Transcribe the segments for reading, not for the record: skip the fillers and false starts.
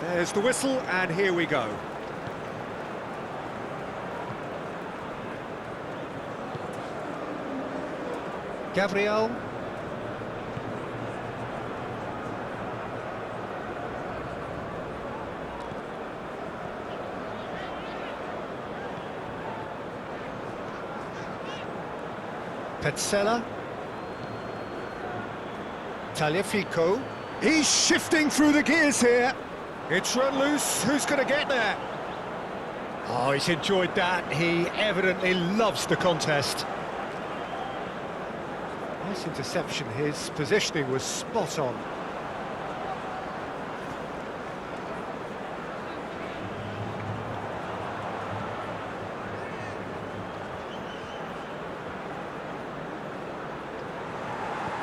There's the whistle, and here we go. Gabriel. Petzela. Tagliafico. He's shifting through the gears here. It's run loose. Who's going to get there? Oh, he's enjoyed that. He evidently loves the contest. Nice interception. His positioning was spot on.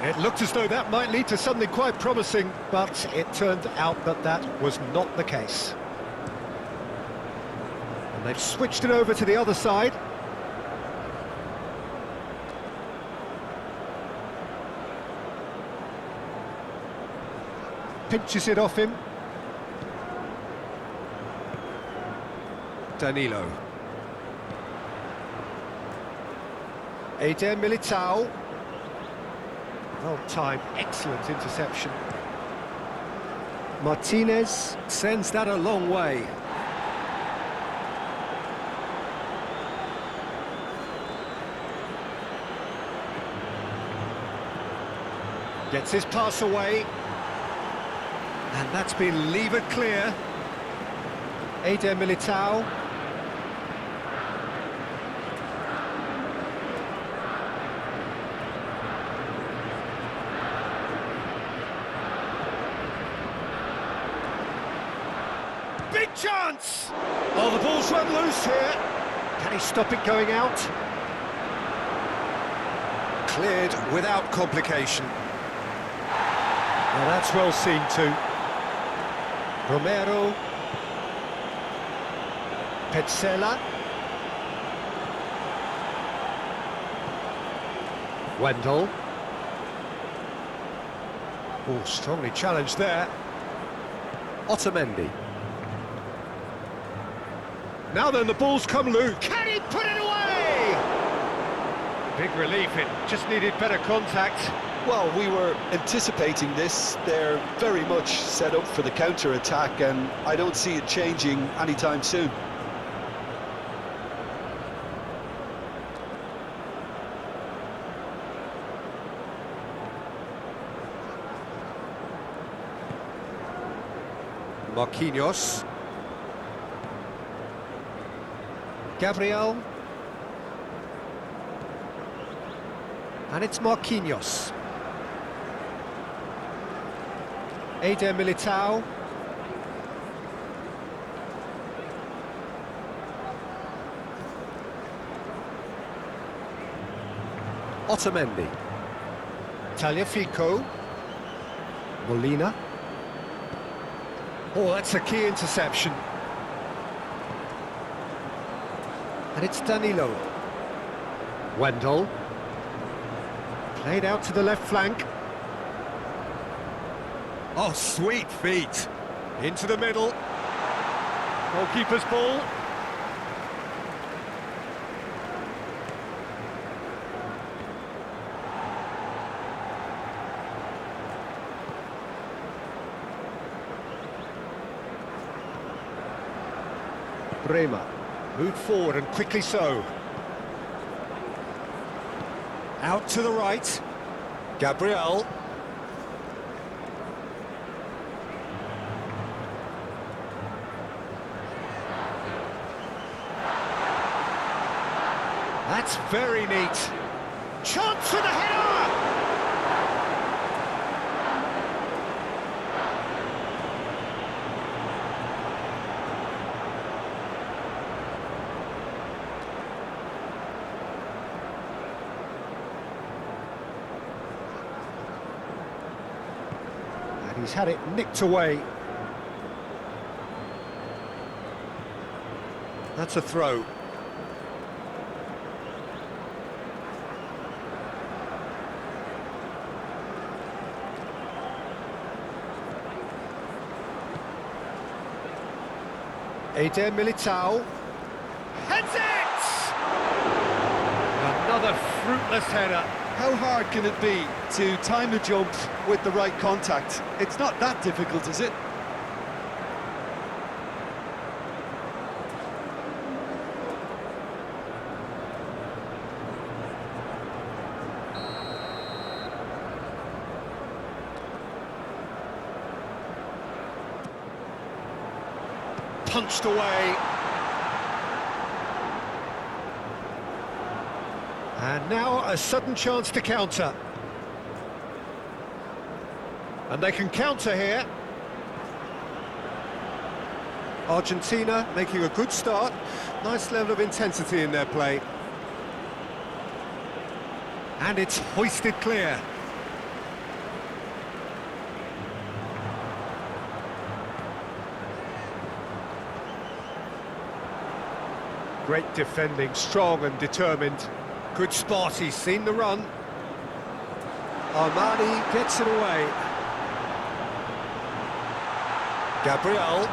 It looked as though that might lead to something quite promising, but it turned out that that was not the case. And they've switched it over to the other side. Pinches it off him. Danilo. Eder Militao. Well-timed, excellent interception. Martinez sends that a long way. Gets his pass away. And that's been levered clear. Eder Militao. Big chance! Oh, the ball's run loose here. Can he stop it going out? Cleared without complication. Well, that's well seen too. Romero. Petzela. Wendell. Oh, strongly challenged there. Otamendi. Now then, the ball's come loose. Can he put it away? Big relief, it just needed better contact. Well, we were anticipating this. They're very much set up for the counter-attack, and I don't see it changing anytime soon. Marquinhos. Gabriel. And it's Marquinhos. Eder Militao. Otamendi. Tagliafico. Molina. Oh, that's a key interception. And it's Danilo. Wendell. Played out to the left flank. Oh, sweet feet. Into the middle. Goalkeeper's ball. Bremer. Moved forward and quickly so. Out to the right. Gabriel. That's very neat. Chance for the header! And he's had it nicked away. That's a throw. Eder Militao. Heads it! Another fruitless header. How hard can it be to time a jump with the right contact? It's not that difficult, is it? Punched away. And now a sudden chance to counter. And they can counter here. Argentina making a good start. Nice level of intensity in their play. And it's hoisted clear. Great defending, strong and determined. Good spot, he's seen the run. Armani gets it away. Gabriel.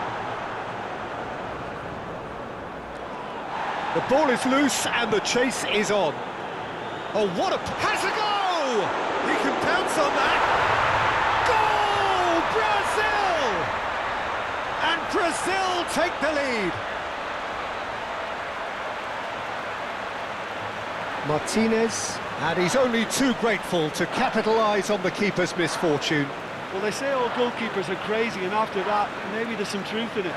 The ball is loose and the chase is on. Oh, what a... Has a go! He can pounce on that. Goal! Brazil! And Brazil take the lead. Martinez, and he's only too grateful to capitalise on the keeper's misfortune. Well, they say all goalkeepers are crazy, and after that, maybe there's some truth in it.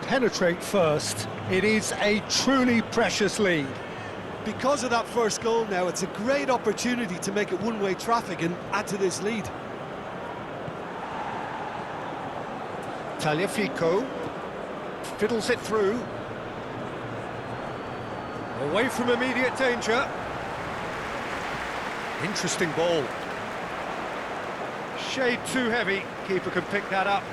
Penetrate first. It is a truly precious lead. Because of that first goal now, it's a great opportunity to make it one-way traffic and add to this lead. Tagliafico fiddles it through. Away from immediate danger. Interesting ball. Shade too heavy. Keeper can pick that up.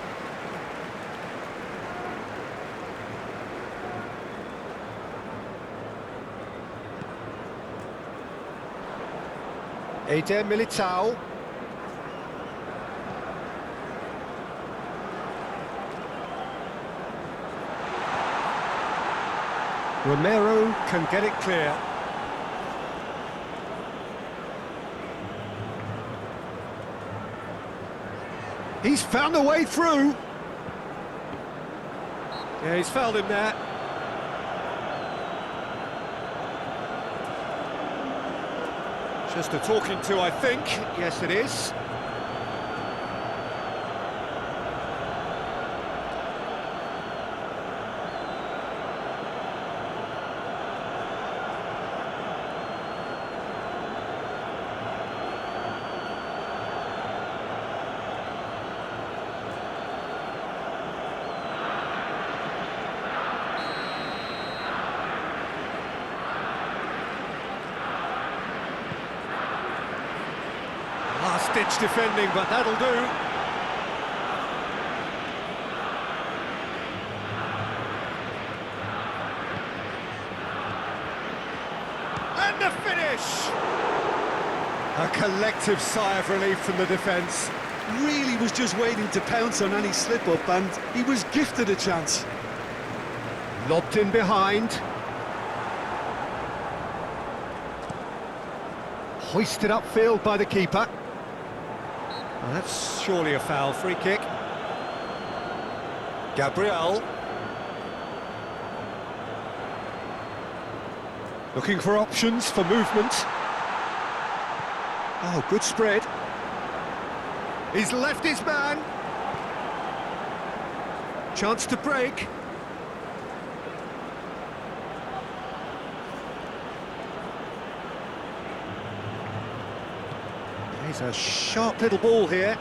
Eder Militao. Romero can get it clear. He's found a way through. Yeah, he's fouled him there. Just a talking to, I think. Yes, it is. Last-ditch defending, but that'll do. And the finish! A collective sigh of relief from the defence. Really was just waiting to pounce on any slip-up, and he was gifted a chance. Lobbed in behind. Hoisted upfield by the keeper. Well, that's surely a foul. Free kick. Gabriel. Looking for options for movement. Oh, good spread. He's left his man. Chance to break. Plays a sharp little ball here.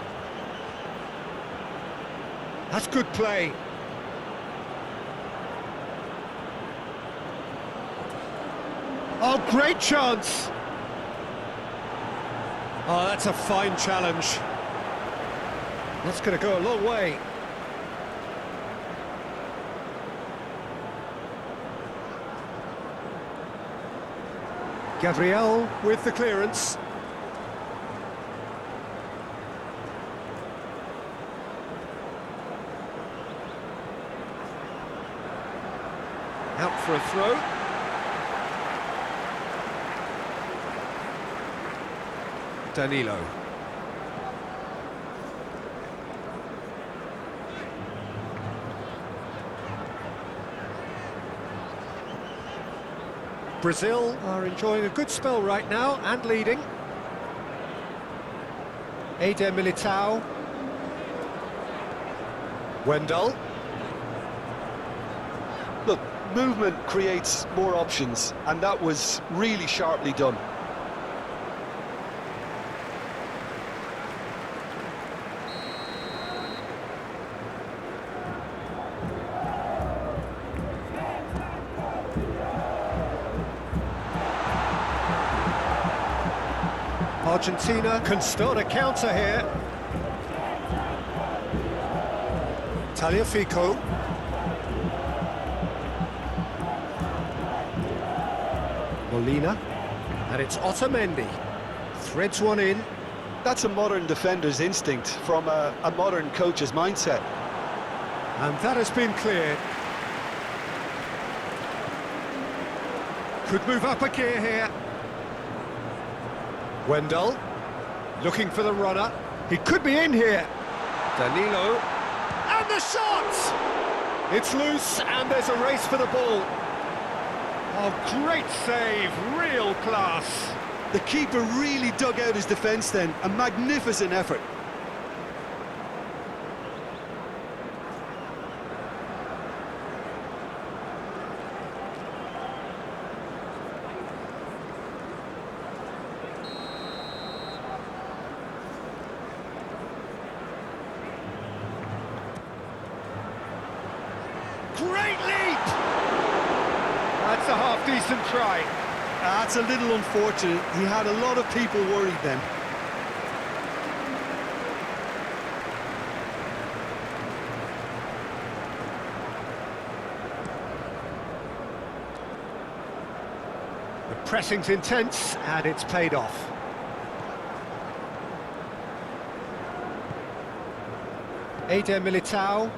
That's good play. Oh, great chance! Oh, that's a fine challenge. That's going to go a long way. Gabriel with the clearance. Out for a throw. Danilo. Brazil are enjoying a good spell right now and leading. Eder Militao. Wendell. Look, movement creates more options, and that was really sharply done. Argentina can start a counter here. Tagliafico. Molina. And it's Otamendi. Threads one in. That's a modern defender's instinct from a modern coach's mindset. And that has been cleared. Could move up a gear here. Wendell, looking for the runner. He could be in here. Danilo, and the shot! It's loose, and there's a race for the ball. Oh, great save, real class. The keeper really dug out his defence then, a magnificent effort. Great leap! That's a half-decent try. That's a little unfortunate. He had a lot of people worried then. The pressing's intense, and it's paid off. Eder Militao.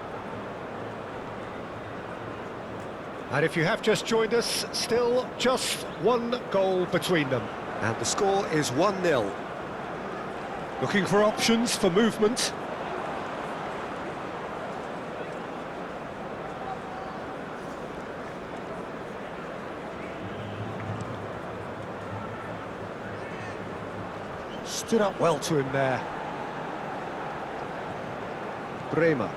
And if you have just joined us, still just one goal between them. And the score is 1-0. Looking for options for movement. Stood up well to him there. Bremer.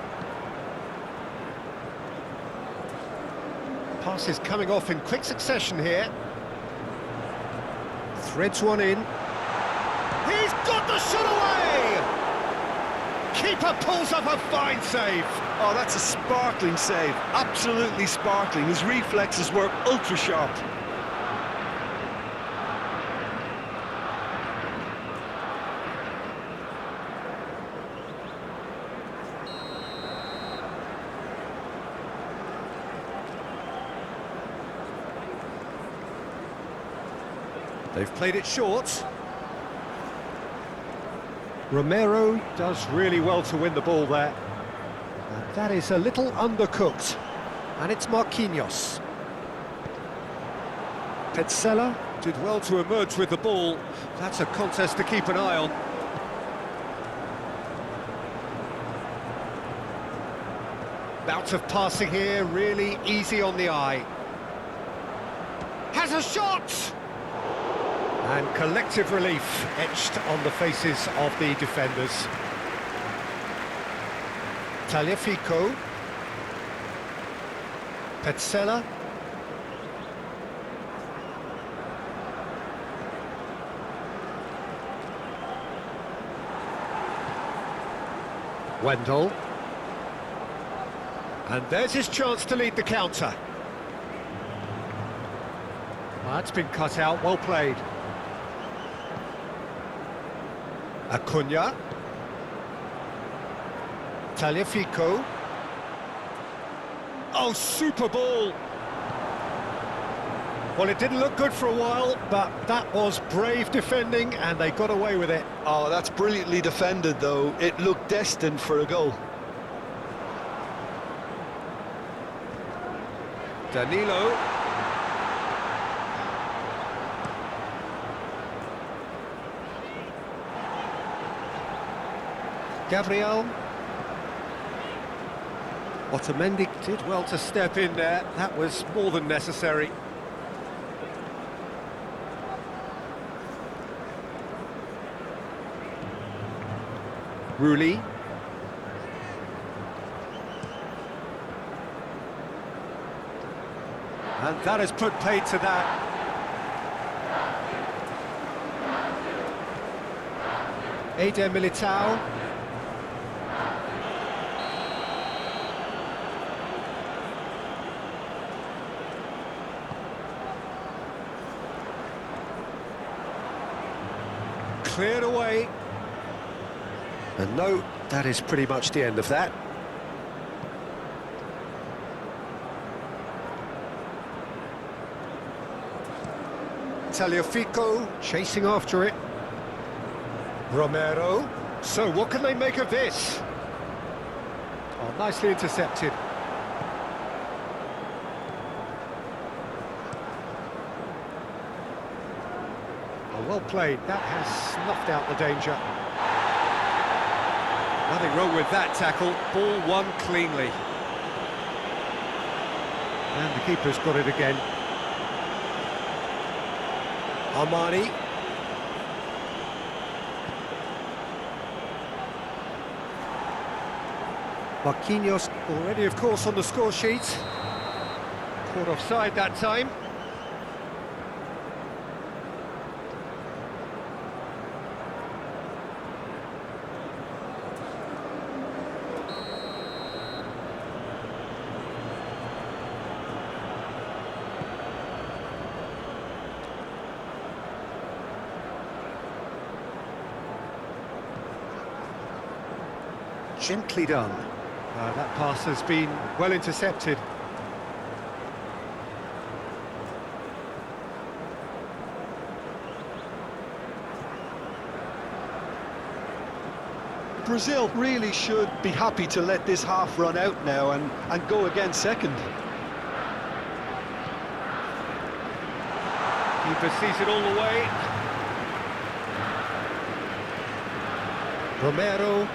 Pass is coming off in quick succession here. Threads one in. He's got the shot away! Keeper pulls up a fine save. Oh, that's a sparkling save. Absolutely sparkling. His reflexes were ultra sharp. They've played it short. Romero does really well to win the ball there. And that is a little undercooked. And it's Marquinhos. Petzela did well to emerge with the ball. That's a contest to keep an eye on. Bout of passing here, really easy on the eye. Has a shot! And collective relief etched on the faces of the defenders. Tagliafico. Petzela. Wendell. And there's his chance to lead the counter. That's been cut out, well played. Acuna. Tagliafico. Oh, super ball! Well, it didn't look good for a while, but that was brave defending, and they got away with it. Oh, that's brilliantly defended, though. It looked destined for a goal. Danilo. Gabriel. Otamendi did well to step in there. That was more than necessary. Rulli. And that has put paid to that. Eder Militao. Cleared away. And no, that is pretty much the end of that. Tagliafico chasing after it. Romero. So what can they make of this? Oh, nicely intercepted. Oh, well played. That has snuffed out the danger. Nothing wrong with that tackle. Ball won cleanly. And the keeper's got it again. Armani. Marquinhos already, of course, on the score sheet. Caught offside that time. Gently done. That pass has been well intercepted. Brazil really should be happy to let this half run out now and go again second. Keeper sees it all the way. Romero.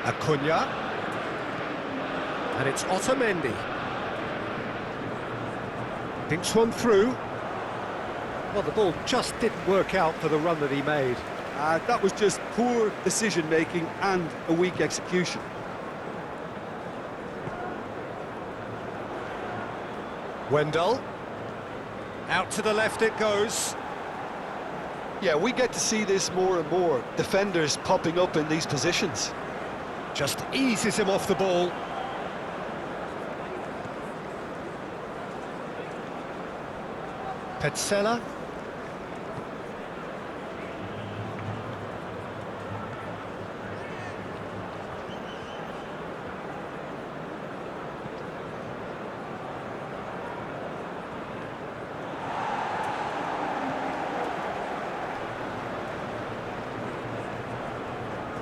Acuna. And it's Otamendi. Thinks one through. Well, the ball just didn't work out for the run that he made. That was just poor decision-making and a weak execution. Wendell. Out to the left it goes. Yeah, we get to see this more and more. Defenders popping up in these positions. Just eases him off the ball. Petzela.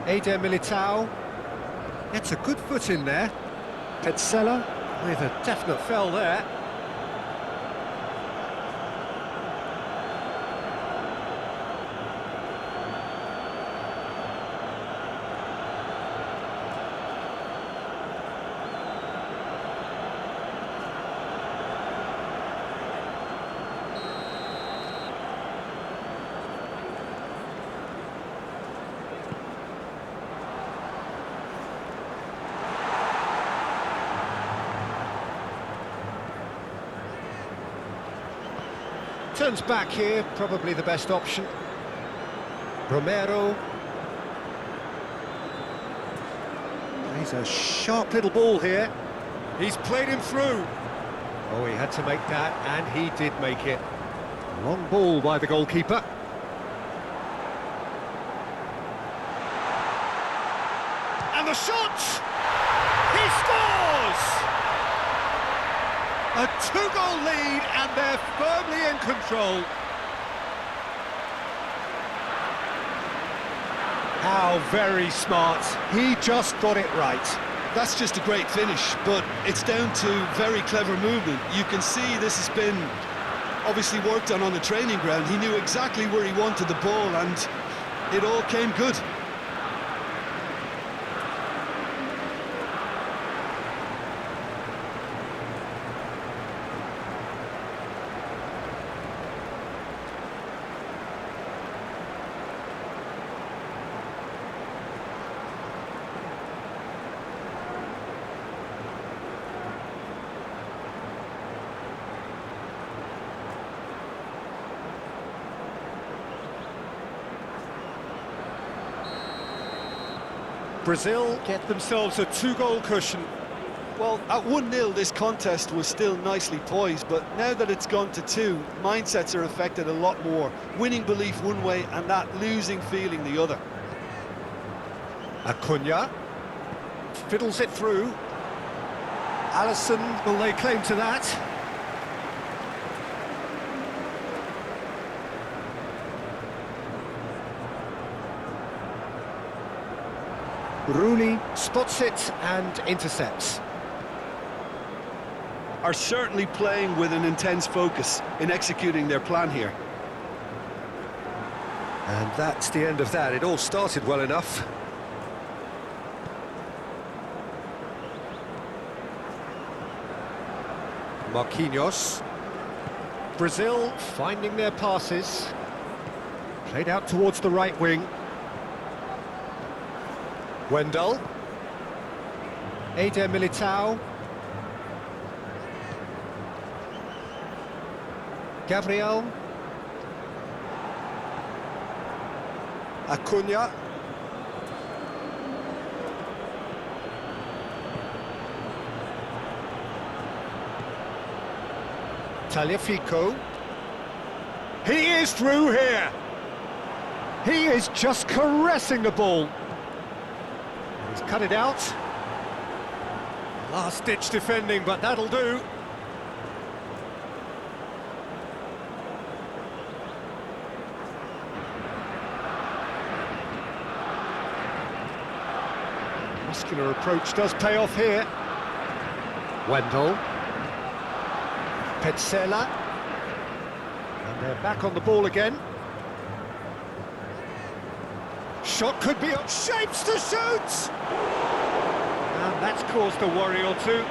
Eder Militao. Gets a good foot in there. Petzela with a definite foul there. Turns back here, probably the best option. Romero. He's a sharp little ball here. He's played him through. Oh, he had to make that, and he did make it. Long ball by the goalkeeper. And the shot! He scores! A two-goal lead, and they're firmly in control. How very smart. He just got it right. That's just a great finish, but it's down to very clever movement. You can see this has been obviously worked on the training ground. He knew exactly where he wanted the ball, and it all came good. Brazil get themselves a two-goal cushion. Well, at 1-0 this contest was still nicely poised, but now that it's gone to 2, mindsets are affected a lot more. Winning belief one way and that losing feeling the other. Acuna fiddles it through. Alisson will lay claim to that. Rooney spots it and intercepts. Are certainly playing with an intense focus in executing their plan here. And that's the end of that. It all started well enough. Marquinhos. Brazil finding their passes. Played out towards the right wing. Wendell. Eder Militao. Gabriel. Acuna. Tagliafico. He is through here. He is just caressing the ball. He's cut it out. Last-ditch defending, but that'll do. Muscular approach does pay off here. Wendell. Petzela. And they're back on the ball again. Shot could be up, shapes to shoot! And that's caused a worry or two.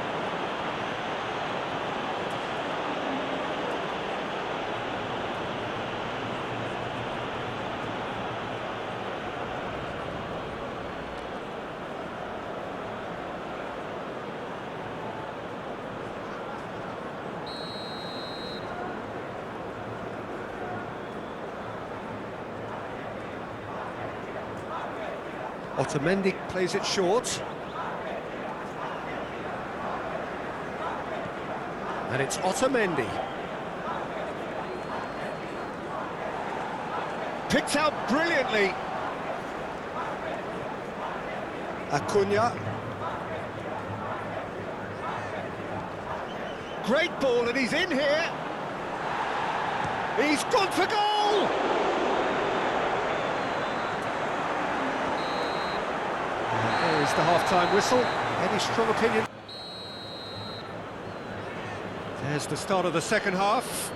Otamendi plays it short. And it's Otamendi. Picked out brilliantly. Acuna. Great ball, and he's in here. He's gone for goal! There is the half-time whistle. Any strong opinion? There's the start of the second half.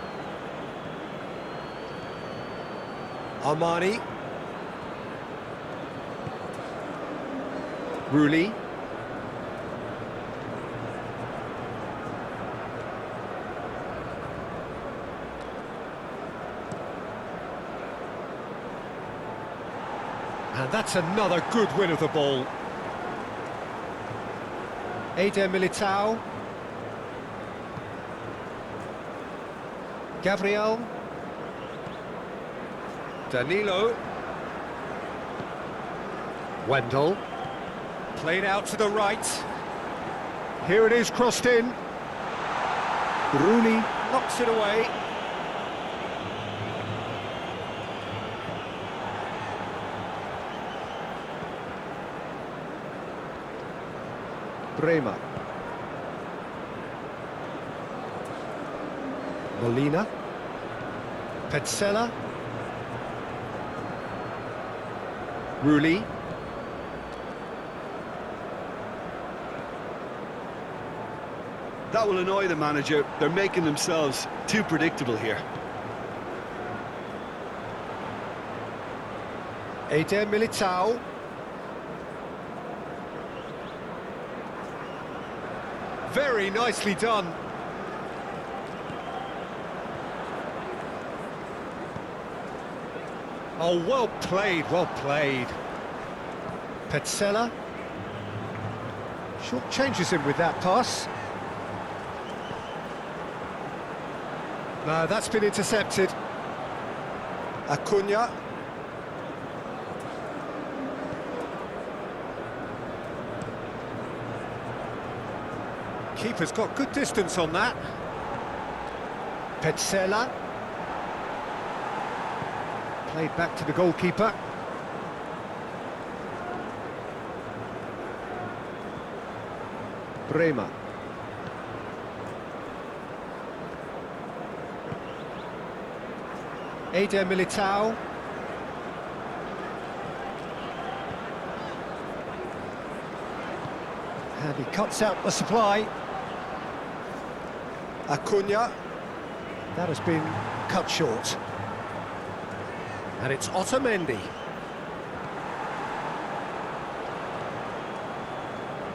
Armani. Rooney. And that's another good win of the ball. Eder Militao. Gabriel. Danilo. Wendell. Played out to the right. Here it is, crossed in. Rooney knocks it away. Bremer. Molina. Petzela. Rulli. That will annoy the manager. They're making themselves too predictable here. Eder Militao. Very nicely done. Oh, well played, well played. Petzela. Short changes him with that pass. No, that's been intercepted. Acuna. Keeper's got good distance on that. Petzela. Played back to the goalkeeper. Bremer. Eder Militao. And he cuts out the supply. Acuna. That has been cut short. And it's Otamendi.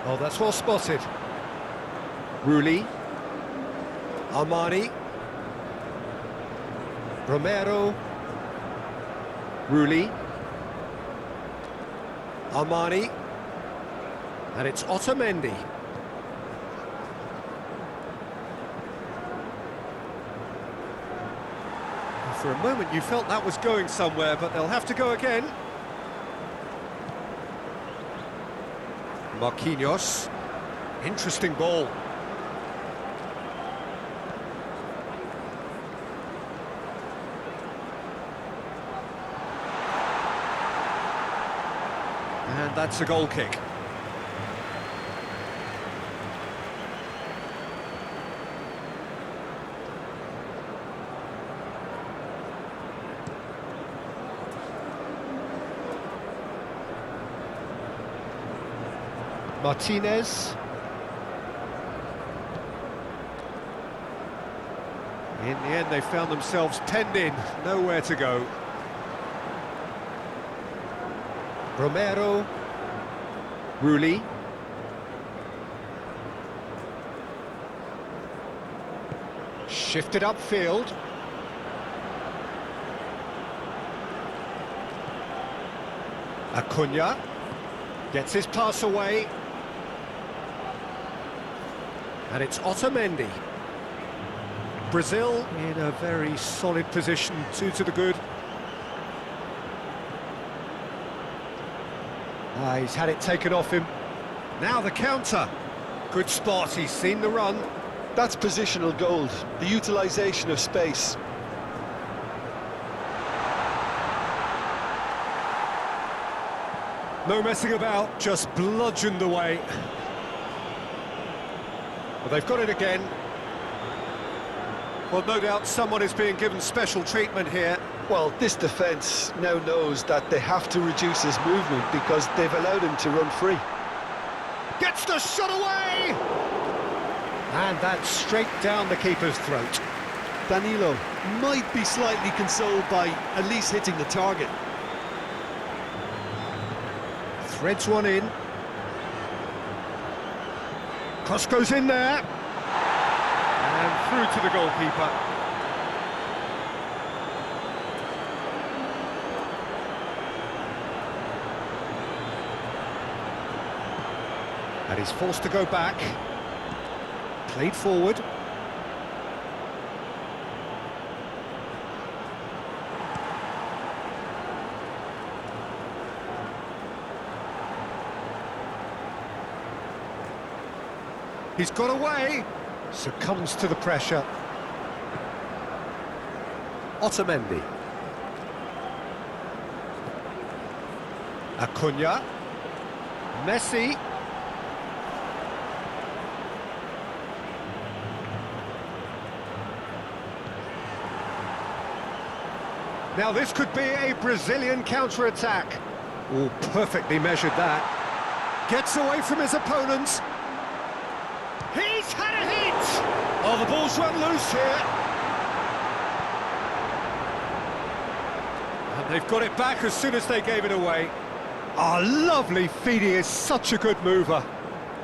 Oh, that's well spotted. Rulli. Armani. Romero. Rulli. Armani. And it's Otamendi. For a moment you felt that was going somewhere, but they'll have to go again. Marquinhos. Interesting ball. And that's a goal kick. Martinez. In the end, they found themselves penned in, nowhere to go. Romero. Rulli. Shifted upfield. Acuna. Gets his pass away. And it's Otamendi. Brazil in a very solid position, 2 to the good. He's had it taken off him. Now the counter. Good spot, he's seen the run. That's positional gold, the utilisation of space. No messing about, just bludgeoned away. Well, they've got it again. Well, no doubt someone is being given special treatment here. Well, this defence now knows that they have to reduce his movement because they've allowed him to run free. Gets the shot away! And that's straight down the keeper's throat. Danilo might be slightly consoled by at least hitting the target. Threads one in. Cross goes in there. And through to the goalkeeper. And he's forced to go back. Played forward. He's got away. Succumbs to the pressure. Otamendi. Acuna. Messi. Now this could be a Brazilian counter-attack. Oh, perfectly measured that. Gets away from his opponents. He's had a hit! Oh, the ball's run loose here. And they've got it back as soon as they gave it away. Oh, lovely feet, he is such a good mover.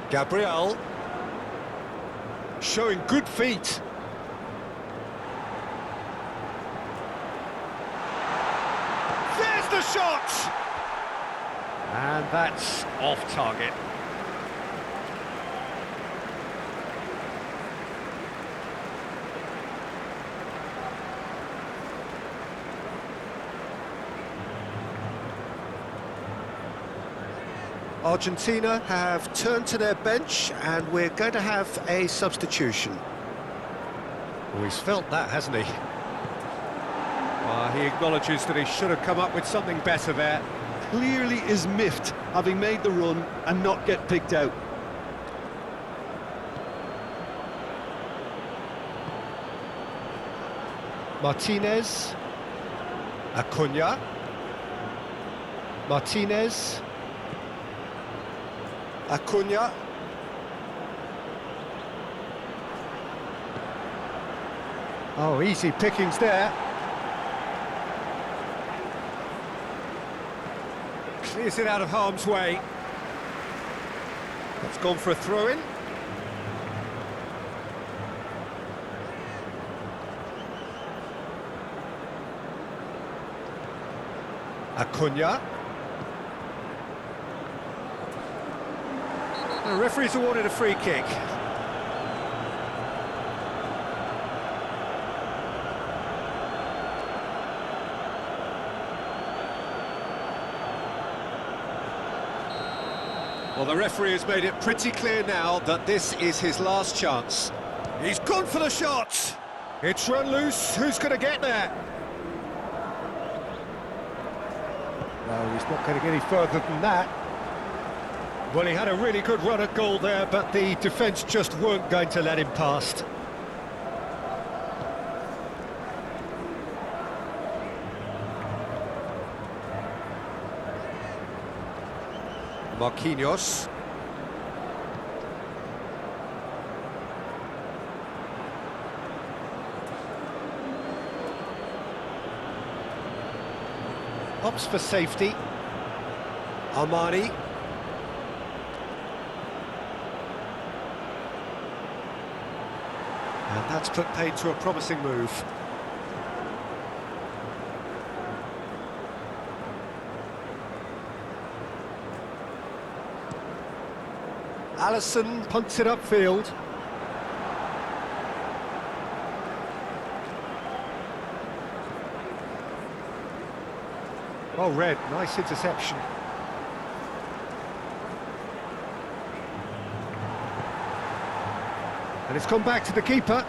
Gabriel. Showing good feet. There's the shot! And that's off target. Argentina have turned to their bench and we're going to have a substitution. Oh, he's felt that, hasn't he? He acknowledges that he should have come up with something better there. Clearly is miffed, having made the run and not get picked out. Martinez. Acuna. Martinez. Acuna. Oh, easy pickings there. Clears it out of harm's way. That's gone for a throw-in. Acuna. The referee's awarded a free kick. Well, the referee has made it pretty clear now that this is his last chance. He's gone for the shot. It's run loose. Who's going to get there? No, he's not going to get any further than that. Well, he had a really good run at goal there, but the defence just weren't going to let him past. Marquinhos. Opts for safety. Armani. And that's put paid to a promising move. Alisson punts it upfield. Well read, nice interception. And it's gone back to the keeper.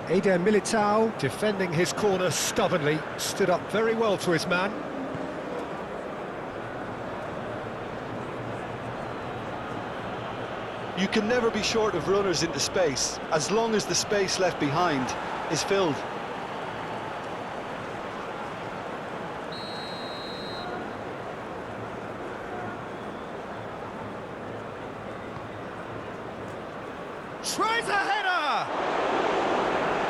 Eder Militao defending his corner stubbornly, stood up very well to his man. You can never be short of runners into space, as long as the space left behind is filled. Tries a header!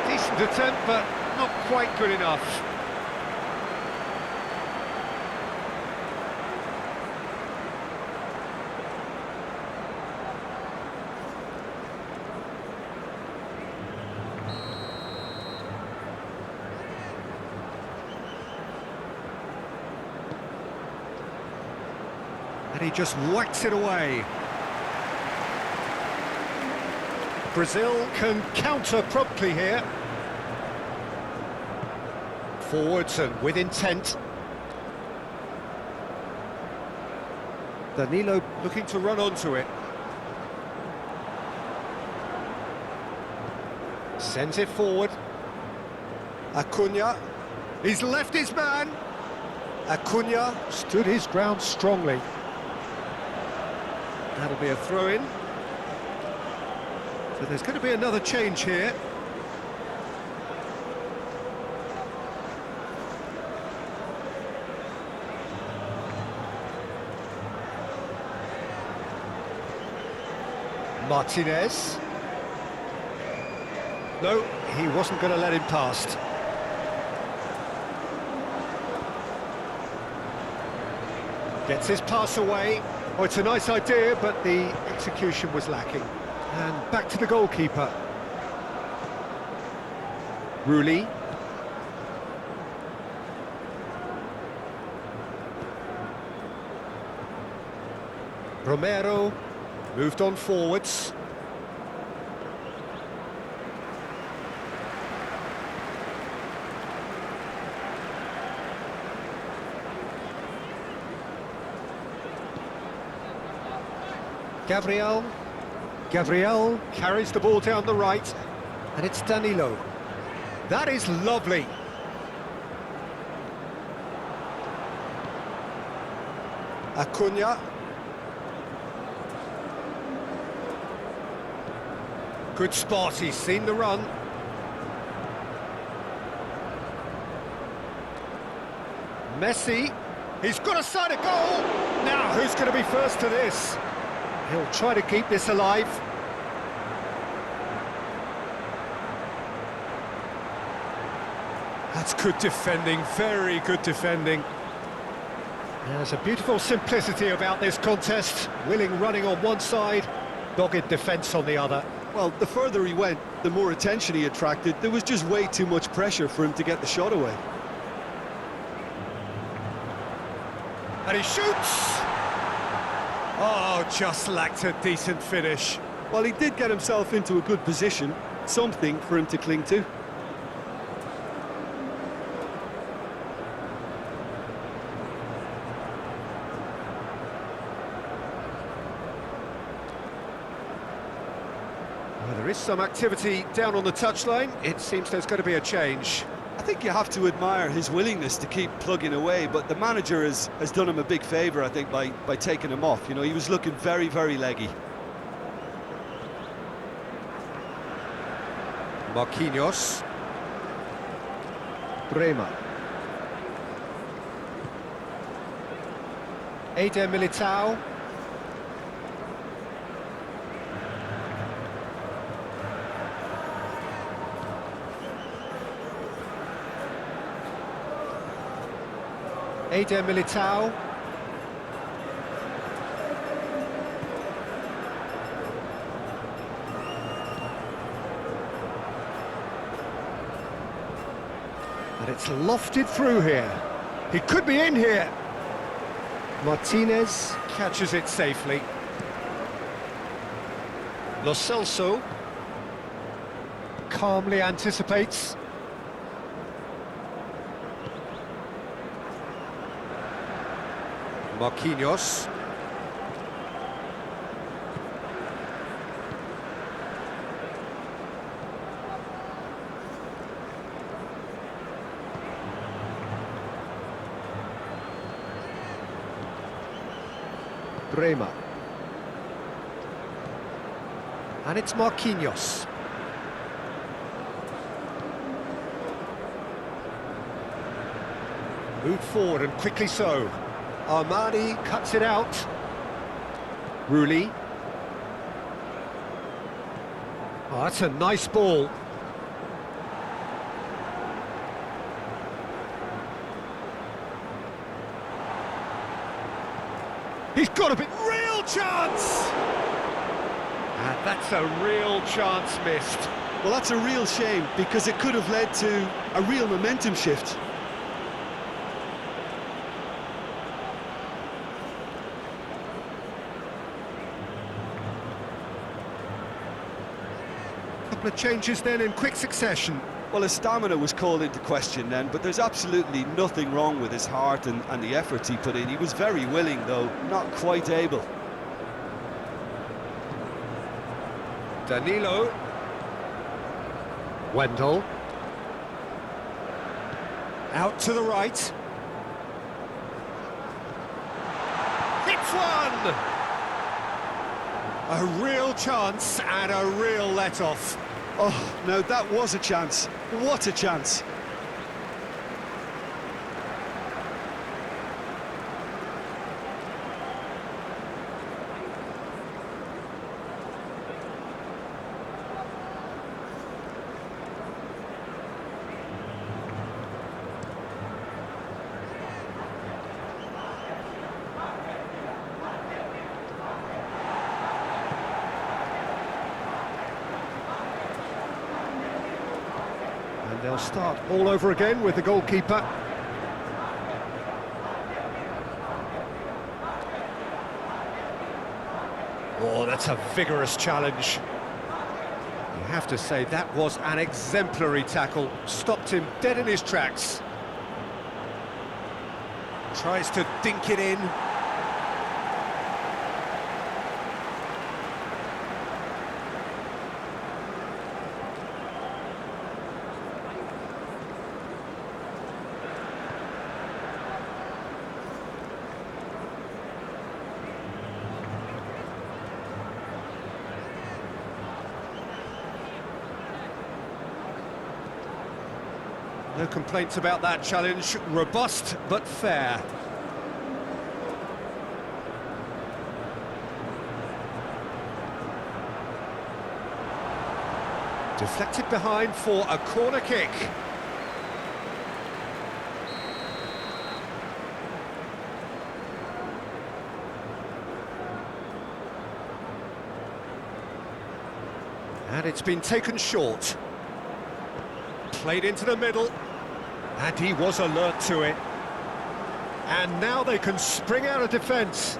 Decent attempt, but not quite good enough. And he just whacks it away. Brazil can counter promptly here. Forwards and with intent. Danilo looking to run onto it. Sends it forward. Acuna. He's left his man. Acuna stood his ground strongly. That'll be a throw-in. So there's going to be another change here. Martinez. No, he wasn't going to let him past. Gets his pass away. Oh, it's a nice idea, but the execution was lacking. And back to the goalkeeper. Rulli. Romero moved on forwards. Gabriel carries the ball down the right, and it's Danilo. That is lovely. Acuna. Good spot, he's seen the run. Messi, he's got a side of goal. Now, who's going to be first to this? He'll try to keep this alive. That's good defending, very good defending. There's a beautiful simplicity about this contest. Willing running on one side, dogged defence on the other. Well, the further he went, the more attention he attracted. There was just way too much pressure for him to get the shot away. And he shoots! Oh, just lacked a decent finish. Well, he did get himself into a good position, something for him to cling to. Well, there is some activity down on the touchline. It seems there's going to be a change. I think you have to admire his willingness to keep plugging away, but the manager has done him a big favour, I think, by taking him off. You know, he was looking very, very leggy. Marquinhos. Bremer. Eder Militao. Eder Militao. And it's lofted through here. He could be in here. Martinez catches it safely. Lo Celso calmly anticipates. Marquinhos. Bremer. And it's Marquinhos. Moved forward and quickly so. Armani cuts it out. Rulli. Oh, that's a nice ball. He's got a bit... Real chance! And that's a real chance missed. Well, that's a real shame, because it could have led to a real momentum shift. Couple of changes then in quick succession. Well, his stamina was called into question then, but there's absolutely nothing wrong with his heart and the efforts he put in. He was very willing, though not quite able. Danilo. Wendell. Out to the right. Hits one! A real chance and a real let-off. Oh, now that was a chance. What a chance. And they'll start all over again with the goalkeeper. Oh, that's a vigorous challenge. You have to say that was an exemplary tackle. Stopped him dead in his tracks. Tries to dink it in. No complaints about that challenge. Robust, but fair. Deflected behind for a corner kick. And it's been taken short. Played into the middle. And he was alert to it. And now they can spring out of defence.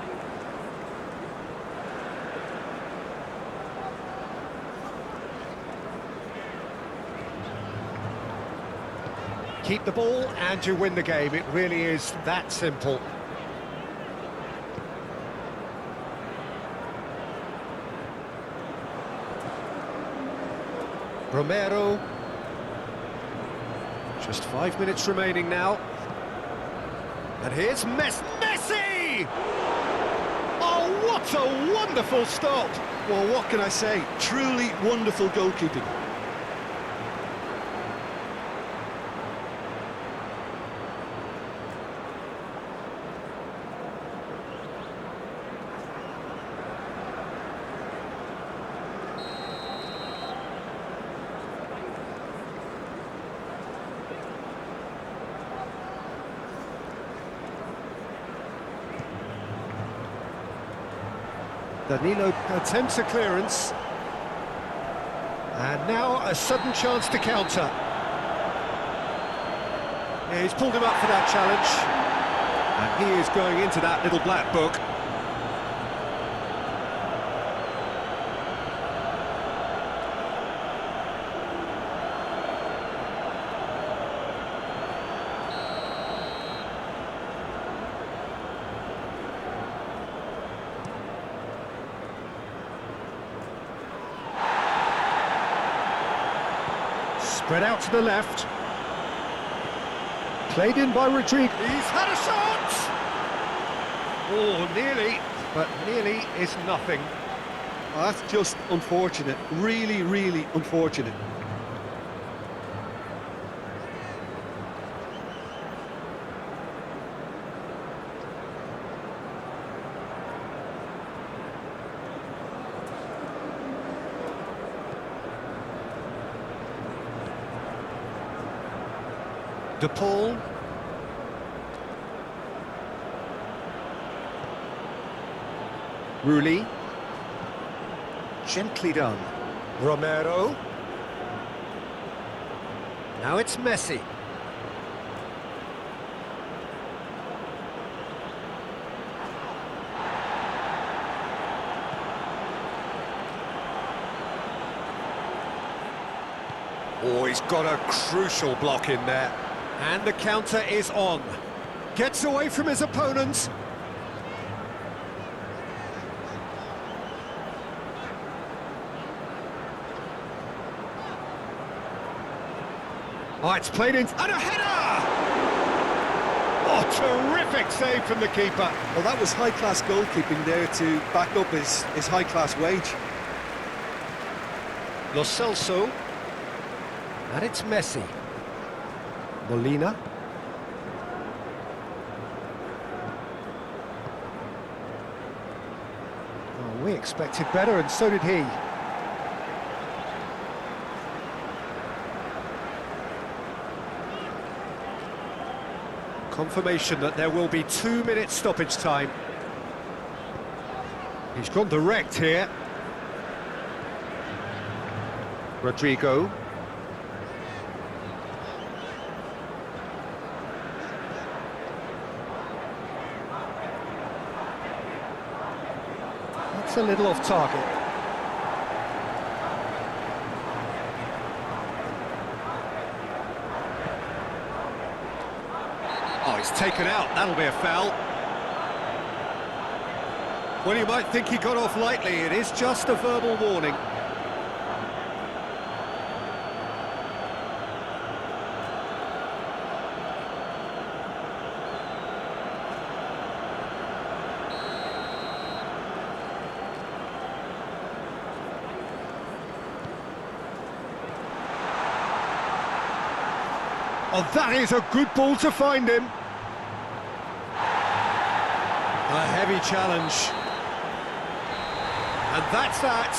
Keep the ball and you win the game. It really is that simple. Romero. Just 5 minutes remaining now. And here's Messi! Oh, what a wonderful stop! Well, what can I say? Truly wonderful goalkeeping. Danilo attempts a clearance. And now a sudden chance to counter. Yeah, he's pulled him up for that challenge. And he is going into that little black book. Spread out to the left. Played in by Rodriguez. He's had a shot! Oh, nearly, but nearly is nothing. Well, that's just unfortunate. Really, really unfortunate. De Paul. Rooney. Gently done. Romero. Now it's Messi. Oh, he's got a crucial block in there. And the counter is on. Gets away from his opponents. Oh, it's played in... And a header! Oh, terrific save from the keeper. Well, that was high-class goalkeeping there to back up his high-class wage. Lo Celso. And it's Messi. Molina. Oh, we expected better, and so did he. Confirmation that there will be 2 minutes stoppage time. He's gone direct here. Rodrigo. That's a little off target. Oh, he's taken out. That'll be a foul. Well, you might think he got off lightly. It is just a verbal warning. Oh, that is a good ball to find him. A heavy challenge. And that's that.